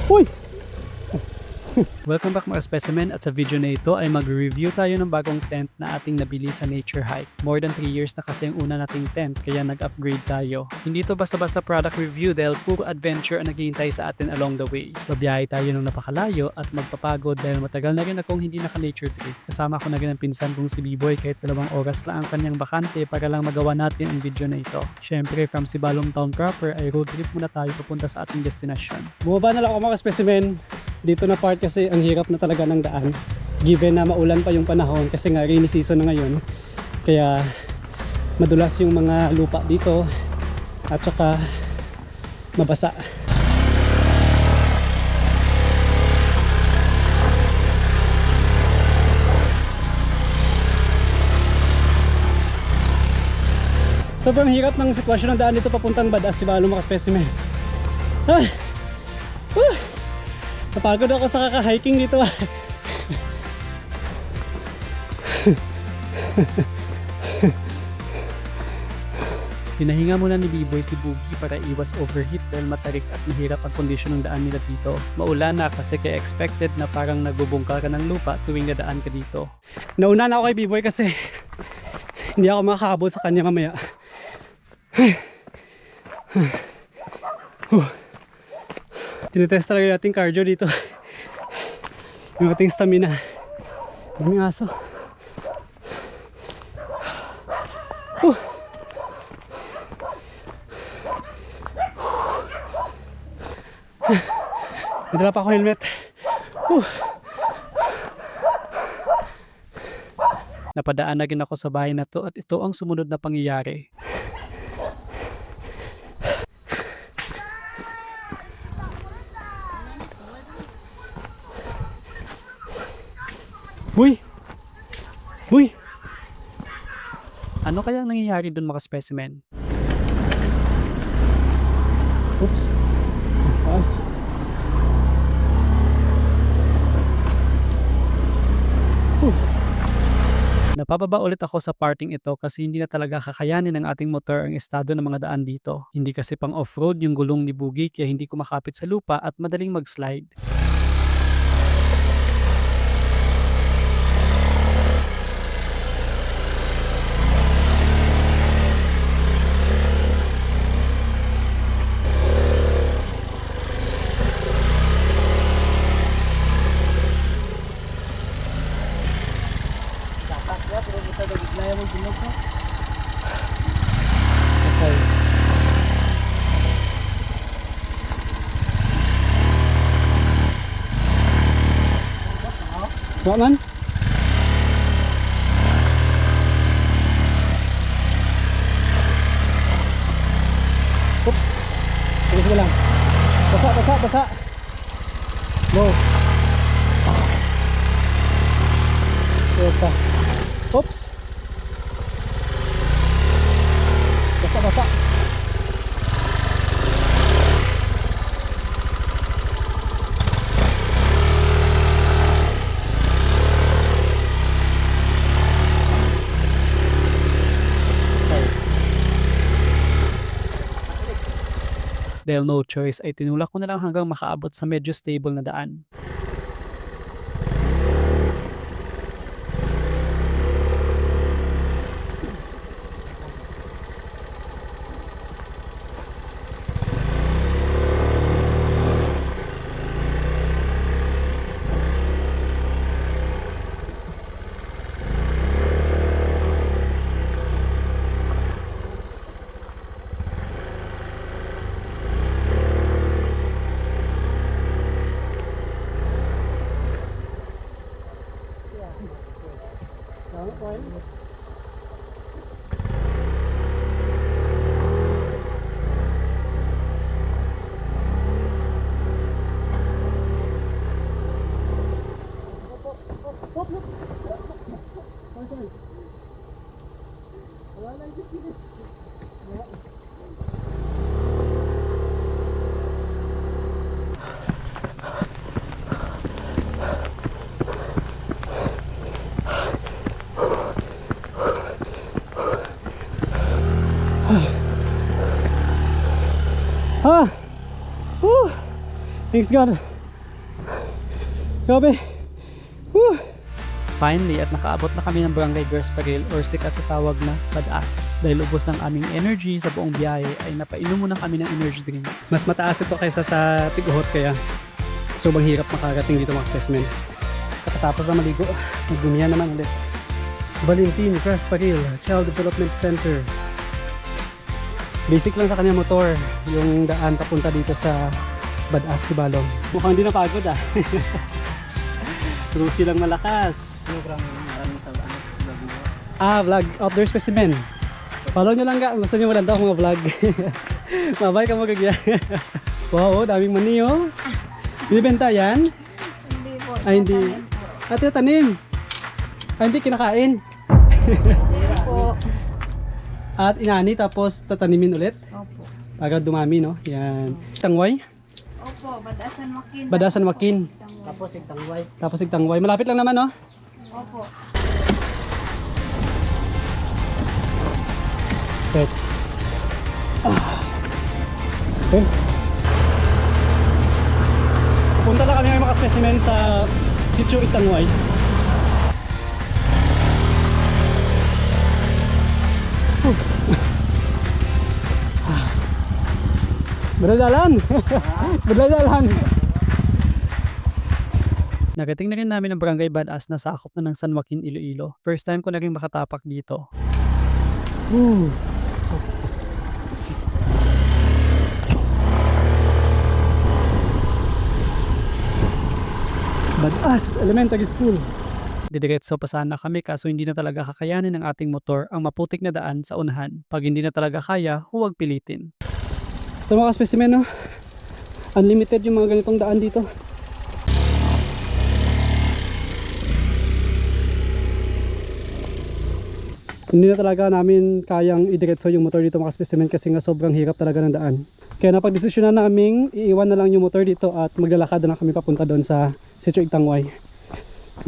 Uy! Welcome back mga specimen, at sa video na ito ay mag-review tayo ng bagong tent na ating nabili sa Nature Hike. More than 3 years na kasi ang una nating tent kaya nag-upgrade tayo. Hindi to basta-basta product review dahil puro adventure ang naghihintay sa atin along the way. Babiyahe tayo ng napakalayo at magpapagod dahil matagal na rin akong hindi naka-nature trip. Kasama ko na rin ang pinsan kong si B-Boy kahit 2 oras lang ang kanyang bakante para lang magawa natin ang video na ito. Syempre from Sibalom Town proper ay road trip muna tayo papunta sa ating destination. Bumaba na lang ako mga specimen. Dito na part kasi ang hirap na talaga ng daan. Given na maulan pa yung panahon kasi nga rainy season na ngayon. Kaya madulas yung mga lupa dito at saka mabasa. Sobrang hirap ng sitwasyon ng daan dito papuntang Badas, Sibalom mga specimen. Napagod ako sa kaka-hiking dito. Pinahinga muna ni B-Boy si Boogie para iwas overheat dahil matarik at mahirap ang kondisyon ng daan nila dito. Maulan na kasi kaya expected na parang nagbubungkal ka ng lupa tuwing nadaan ka dito. Nauna na ako kay B-Boy kasi hindi ako makakahabol sa kanya mamaya. Tinetest talaga yung ating cardio dito. Yung ating stamina. Daming aso. Nadala pa ako helmet. Napadaan na rin ako sa bahay na to at ito ang sumunod na pangyayari. Boy! Boy! Ano kaya ang nangyayari dun mga specimen? Oops! Taas! Napababa ulit ako sa parting ito kasi hindi na talaga kakayanin ng ating motor ang estado ng mga daan dito. Hindi kasi pang off-road yung gulong ni Boogie kaya hindi kumakapit sa lupa at madaling mag-slide. Okay. What man? Oops. Tulis mo lang. Basa, basa, basa. Go. Opa. Oops. Basa, basa. Dahil no choice ay tinulak ko na lang hanggang makaabot sa medyo stable na daan. Ah! Woo! Thanks God. Grabe. Woo! Finally, at nakaabot na kami ng Barangay Gasparil or sikat sa tawag na Badass. Dahil ubos ng aming energy sa buong biyahe ay napainom muna kami ng energy drink. Mas mataas ito kaysa sa Tiguhot kaya sobrang hirap makarating dito mga specimen. Pagkatapos na maligo, magdumihan naman ulit. Valentin Gasparil Child Development Center. Basic lang sa kanya motor yung daan papunta dito sa Badass si Balong. Mukhang hindi napagod ah. Rusi lang malakas. Sobrang maraming sa vlog mo. Vlog outdoor specimen. Follow nyo lang ka, gusto nyo malanda ako mga vlog. Mabay ka magagya. Wow, daming mani oh. Binibenta yan? Hindi po. Ay hindi. Ate tanim. Ay hindi kinakain. Hindi po. At inani tapos tatanimin ulit. Opo. Para dumami no. Yan. Tangway. Opo, Badasan Makin. Badasan Makin. Tapos igtangway. Tapos igtangway. Malapit lang naman no. Opo. Okay. Okay. Punta na kami ng mga specimen sa Sitio Itangway. Berdalan. Berdalan. Nagating na rin namin ang Barangay Badass na sakop na ng San Joaquin, Iloilo. First time ko na rin makatapak dito. Badass Elementary School. Didiretso pa sana kami kaso hindi na talaga kakayanin ng ating motor ang maputik na daan sa unahan. Pag hindi na talaga kaya, huwag pilitin. Ito mga specimen no. Unlimited yung mga ganitong daan dito. Hindi na talaga namin kayang idiretso yung motor dito mga specimen kasi nga sobrang hirap talaga ng daan. Kaya napagdesisyonan namin iiwan na lang yung motor dito at maglalakad na lang kami papunta doon sa Sitio Itangway.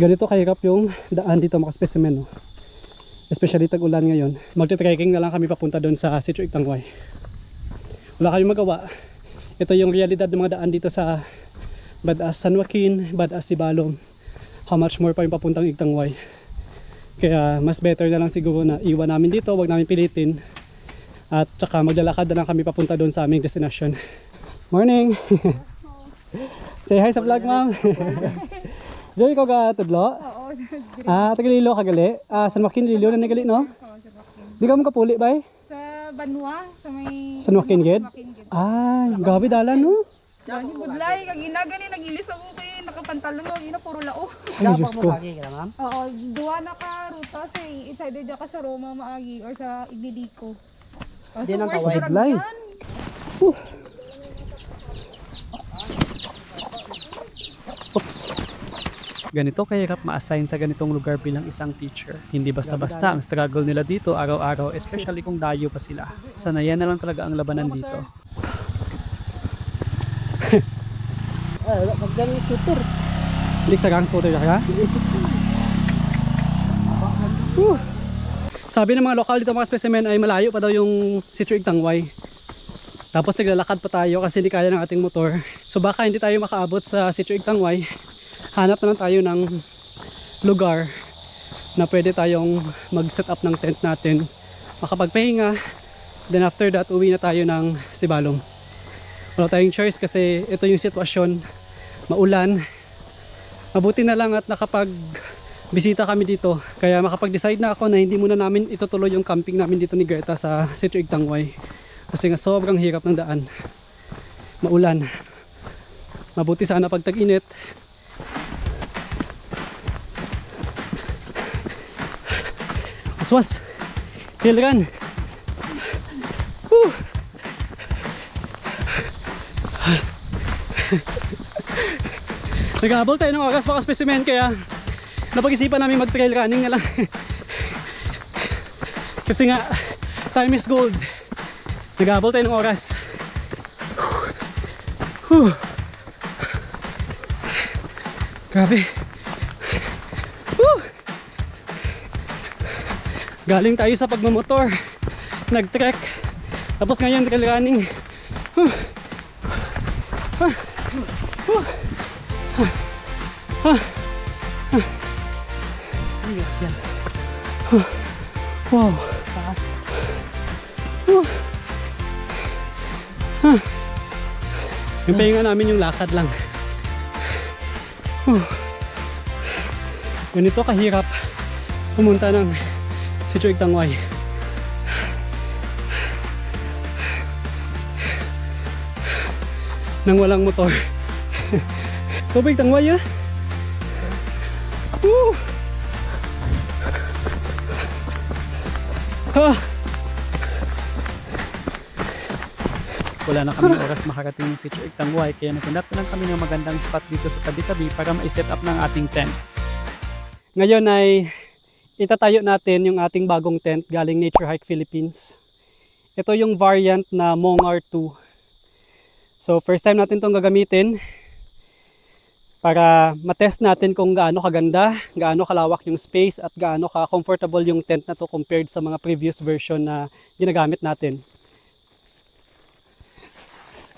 Ganito kahirap yung daan dito mga specimen no. Especially tag-ulan ngayon. Magte-trekking na lang kami papunta doon sa Sitio Itangway. Wala kayong magawa. Ito yung realidad ng mga daan dito sa Badass San Joaquin, Badass Sibalom. How much more pa yung papuntang Itangway. Kaya mas better na lang siguro na iwan namin dito, wag namin pilitin. At saka maglalakad na lang kami papunta doon sa aming destination. Morning! Say hi sa vlog ma'am! Joy ko ka tudlo? Oo, Tagalilo kagali? San Joaquin Lilo na nagali no? sa Makin. Di ka mo kapuli bay? Sa Banwa, sa may... San Joaquin gid? Gid. Ay, gabi dalan no? Gani budlay, kag ginagani nagilis ako kay nakapantalon mo, ina puro lao. Ay, Diyos ko. Lagi ka ma'am. Oo, duwa na ka ruta sa inside dyan ka sa Roma maagi or sa Igdidico. Oh, Di nang worst kaway. drug Budlay. yan. Oops. Ganito kahirap ma-assign sa ganitong lugar bilang isang teacher. Hindi basta-basta ang struggle nila dito araw-araw, especially kung dayo pa sila. Sanayan na lang talaga ang labanan dito. Magdang scooter. Hindi sa gang scooter ka? Sabi ng mga lokal dito mga specimen ay malayo pa daw yung Sitio Itangway. Tapos naglalakad pa tayo kasi hindi kaya ng ating motor. So baka hindi tayo makaabot sa Sitio Itangway. Hanap na lang tayo ng lugar na pwede tayong mag-set up ng tent natin. Makapagpahinga. Then after that, uwi na tayo ng Sibalom. Wala tayong choice kasi ito yung sitwasyon. Maulan. Mabuti na lang at nakapag-bisita kami dito. Kaya makapag-decide na ako na hindi muna namin itutuloy yung camping namin dito ni Gerta sa Sitio Itangway. Kasi nga sobrang hirap ng daan. Maulan. Mabuti sana pag tag-init. Aswas. Hilgan. Nag-aabol tayo ng oras mga specimen kaya napag-isipan namin mag-trail running na lang. Kasi nga time is gold. Nag-aabol tayo ng oras. Grabe. Galing tayo sa pagmamotor, nag-trek, tapos ngayon trail running. Yan. Wow. Yung pahinga namin yung lakad lang. Ganito kahirap pumunta ng Sitio Igtangway. Nang walang motor. Tubig Tangway ah. Woo! Ah! Wala na kaming oras makarating ng Sitio Igtangway kaya naghanap na lang kami ng magandang spot dito sa tabi-tabi para ma-set up ng ating tent. Ngayon ay itatayo natin yung ating bagong tent galing Nature Hike Philippines. Ito yung variant na Hmong R2. So first time natin itong gagamitin para matest natin kung gaano kaganda, gaano kalawak yung space at gaano ka-comfortable yung tent na to compared sa mga previous version na ginagamit natin.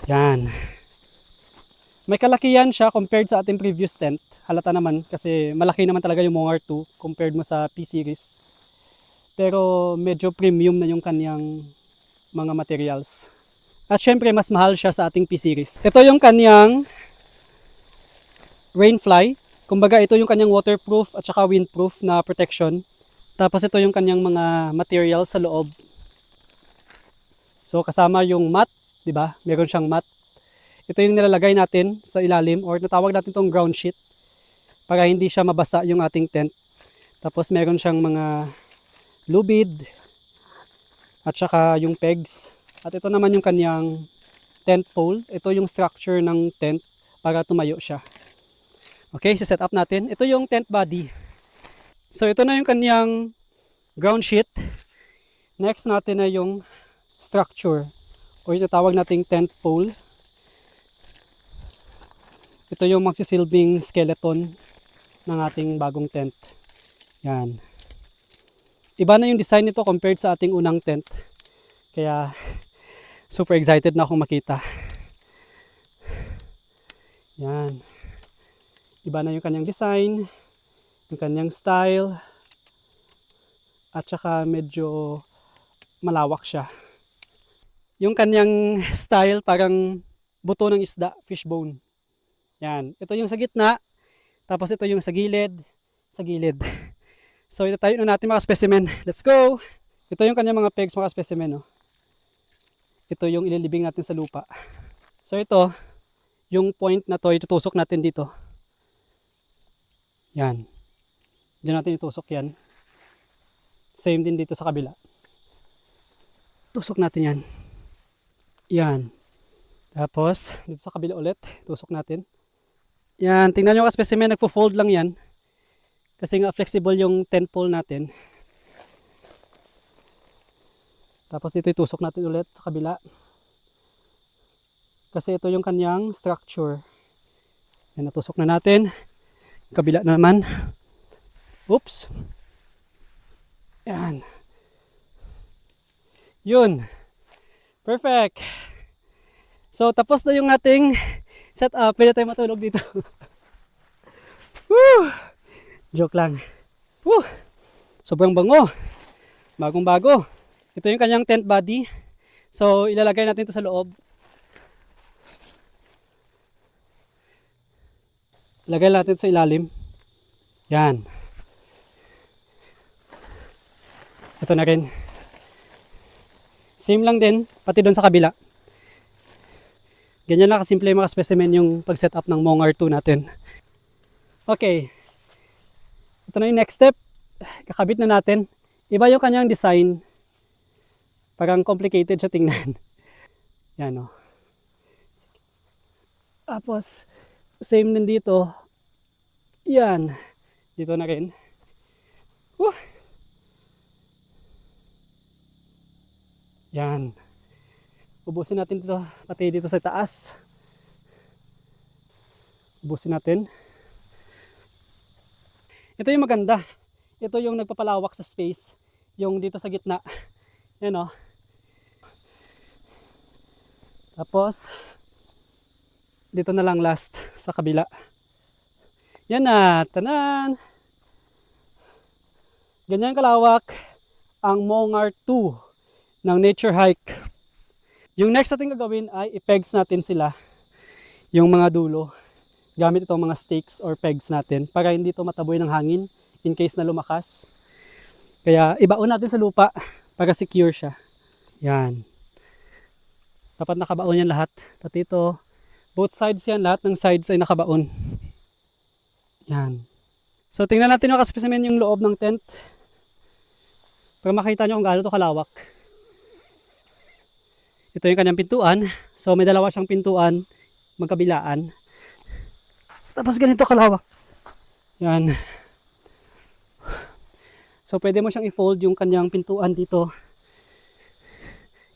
Yan. May kalakihan siya compared sa ating previous tent. Halata naman kasi malaki naman talaga yung Hmong R2 compared mo sa P-Series. Pero medyo premium na yung kanyang mga materials. At syempre mas mahal siya sa ating P-Series. Ito yung kanyang Rainfly. Kumbaga ito yung kanyang waterproof at saka windproof na protection. Tapos ito yung kanyang mga materials sa loob. So kasama yung mat, 'di ba? Meron siyang mat. Ito yung nilalagay natin sa ilalim or natawag natin itong ground sheet para hindi siya mabasa yung ating tent. Tapos meron siyang mga lubid at saka yung pegs. At ito naman yung kanyang tent pole. Ito yung structure ng tent para tumayo siya. Okay, set up natin. Ito yung tent body. So ito na yung kanyang ground sheet. Next natin na yung structure o yung tawag nating tent pole. Ito yung magsisilbing skeleton ng ating bagong tent. Yan. Iba na yung design nito compared sa ating unang tent. Kaya super excited na akong makita. Yan. Iba na yung kanyang design, yung kanyang style, at saka medyo malawak siya. Yung kanyang style parang buto ng isda, fishbone. Yan. Ito yung sa gitna, tapos ito yung sa gilid, sa gilid. So itatayo na natin mga specimen. Let's go! Ito yung kanyang mga pegs mga specimen. Oh. Ito yung ililibing natin sa lupa. So ito, yung point na to, itutusok natin dito. Yan. Diyan natin itusok yan. Same din dito sa kabila. Tusok natin yan. Yan. Tapos, dito sa kabila ulit, tusok natin. Yan. Tingnan nyo ka specimen, nagpo-fold lang yan. Kasi nga flexible yung tent pole natin. Tapos dito itusok natin ulit sa kabila. Kasi ito yung kanyang structure. Yan, natusok na natin. Kabila na naman. Oops. Yan. Yun. Perfect. So tapos na yung ating setup. Pwede tayo matulog dito. Woo! Joke lang. Woo! Sobrang bango. Bagong bago. Ito yung kanyang tent body. So, ilalagay natin ito sa loob. Ilagay natin sa ilalim. Yan. Ito na rin. Same lang din, pati doon sa kabila. Ganyan lang kasimple mga specimen yung pag-setup ng Hmong R2 natin. Okay. Ito na yung next step. Kakabit na natin. Iba yung kanyang design. Parang complicated siya tingnan. Yan o. Tapos, same din dito. Yan. Dito na rin. Yan. Ubusin natin dito. Pati dito sa taas. Ubusin natin. Ito yung maganda. Ito yung nagpapalawak sa space. Yung dito sa gitna. Yan o. Tapos, dito na lang last sa kabila. Yan na, tanan! Ganyan kalawak ang Mongar 2 ng nature hike. Yung next natin gagawin ay i-pegs natin sila, yung mga dulo, gamit itong mga stakes or pegs natin para hindi ito mataboy ng hangin in case na lumakas. Kaya ibaon natin sa lupa para secure siya. Yan. Dapat nakabaon yan lahat. Pati ito, both sides yan, lahat ng sides ay nakabaon. Yan. So tingnan natin yung kaspecimen yung loob ng tent. Para makita nyo kung gaano ito kalawak. Ito yung kanyang pintuan. So may dalawa siyang pintuan magkabilaan. Tapos ganito kalawak. Yan. So pwede mo siyang i-fold yung kanyang pintuan dito.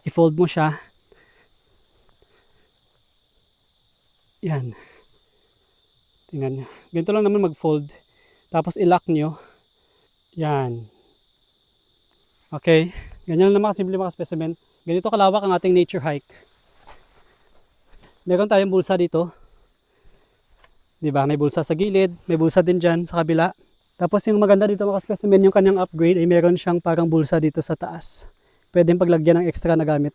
I-fold mo siya. Yan. Tingnan nyo. Ganito lang naman mag-fold. Tapos i-lock nyo. Yan. Okay. Ganyan lang naman kasimple mga specimen. Ganito kalawak ang ating nature hike. Meron tayong bulsa dito. Diba? May bulsa sa gilid. May bulsa din dyan sa kabila. Tapos yung maganda dito mga specimen, yung kanyang upgrade ay meron siyang parang bulsa dito sa taas. Pwedeng paglagyan ng extra na gamit.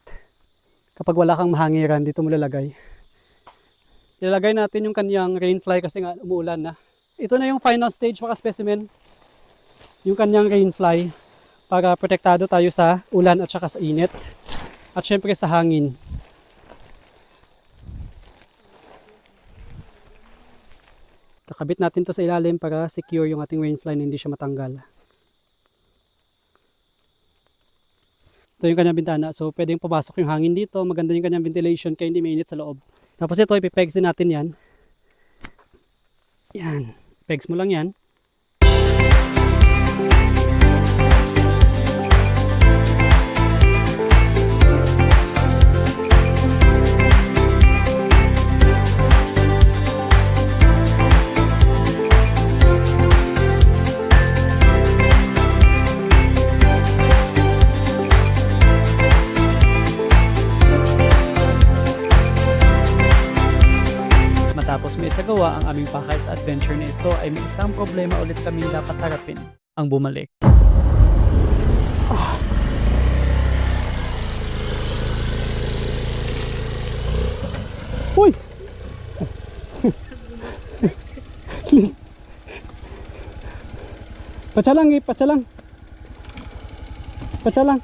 Kapag wala kang mahangiran, dito mo lalagay. Ilalagay natin yung kanyang rainfly kasi nga umuulan na. Ito na yung final stage mga specimen. Yung kanyang rainfly para protektado tayo sa ulan at saka sa init. At syempre sa hangin. Kakabit natin to sa ilalim para secure yung ating rainfly na hindi siya matanggal. Ito yung kanyang bintana. So pwedeng pumasok yung hangin dito. Maganda yung kanyang ventilation kaya hindi mainit sa loob. Tapos ito ipipegs din natin yan. Yan. Pegs mo lang yan. Matapos may isagawa ang aming pakay sa adventure na ito ay may isang problema ulit kaming dapat harapin, ang bumalik. Uy! Patsalang eh, patsalang. Patsalang.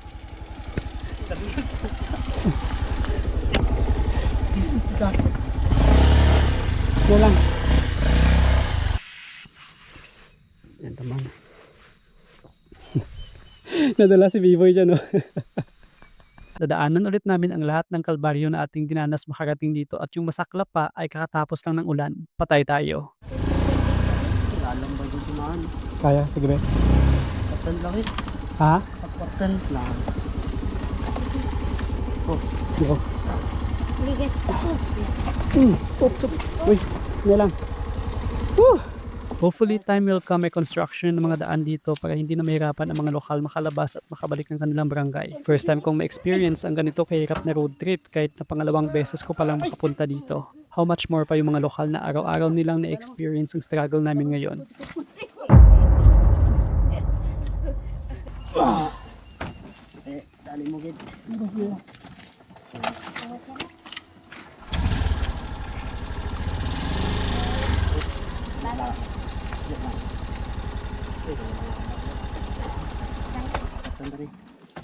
Yan lang. Yan naman. Nadala si B-Boy dyan, no? Dadaanan ulit namin ang lahat ng kalbaryo na ating dinanas makarating dito at yung masaklap pa ay kakatapos lang ng ulan. Patay tayo. Lalang ba yung sumahan? Kaya, sige be. Patan lang eh. Ha? Patan lang. Go. Oops, oops. Uy, yan lang. Woo! Hopefully, time will come may construction ng mga daan dito para hindi na mahirapan ang mga lokal makalabas at makabalik ng kanilang barangay. First time kong ma-experience ang ganito kahirap na road trip kahit na pangalawang beses ko palang makapunta dito. How much more pa yung mga lokal na araw-araw nilang na-experience ang struggle namin ngayon. Dali mo gid.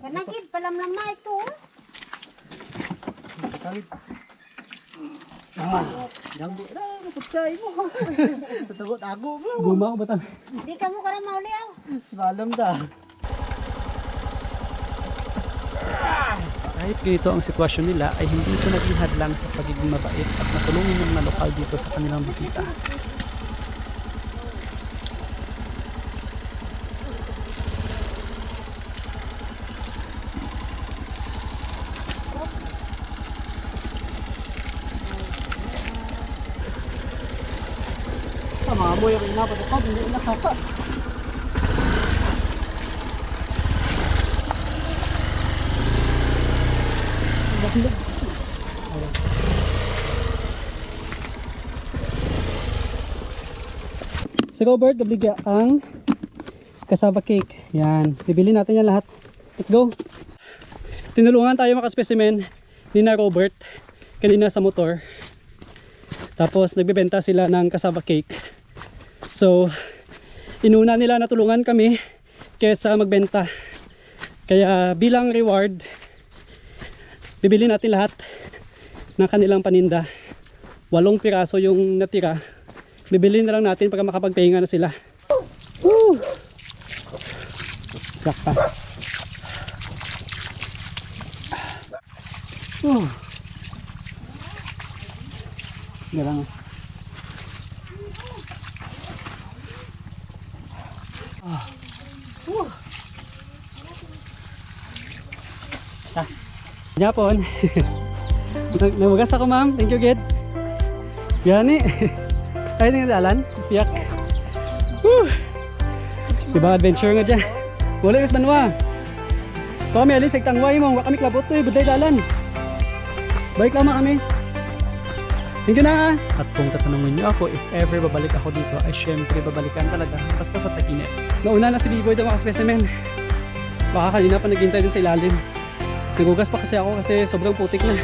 Kanagid, palamlama ito. Kahit. Yang di ra mapagsay mo. Tatagot ako mo. Guma ko ba tayo? Di ka mo karang mauliaw. Si Malam da. Kahit ganito ang sitwasyon nila ay hindi ito naging hadlang sa pagiging mabait at matulungin ng mga lokal dito sa kanilang bisita. Tama mo yung inapat ako, hindi nakaka. Si Robert, gabligya ang cassava cake. Yan. Bibili natin yan lahat. Let's go. Tinulungan tayo mga specimen ni na Robert kanina sa motor. Tapos nagbebenta sila ng cassava cake. So, inuna nila na tulungan kami kaysa magbenta. Kaya bilang reward, bibili natin lahat ng kanilang paninda. 8 piraso yung natira. Bibili na lang natin para makapagpahinga na sila. Woo! Yak pa. Hindi lang. Japon. Namugas ako ma'am. Thank you kid. Yani. Tayo na yung dalan. Siyak. Diba adventure nga dyan. Wala yung banwa. Kung kami alin sa tangway mo. Kami klabot to eh. Buday dalan. Balik lama kami. Thank you na. At kung tatanungin niyo ako if ever babalik ako dito, ay syempre babalikan talaga basta sa tag-init. Nauna na si B-Boy daw mga specimen. Baka kanina pa naghintay din sa ilalim. Nagugas pa kasi ako kasi sobrang putik na.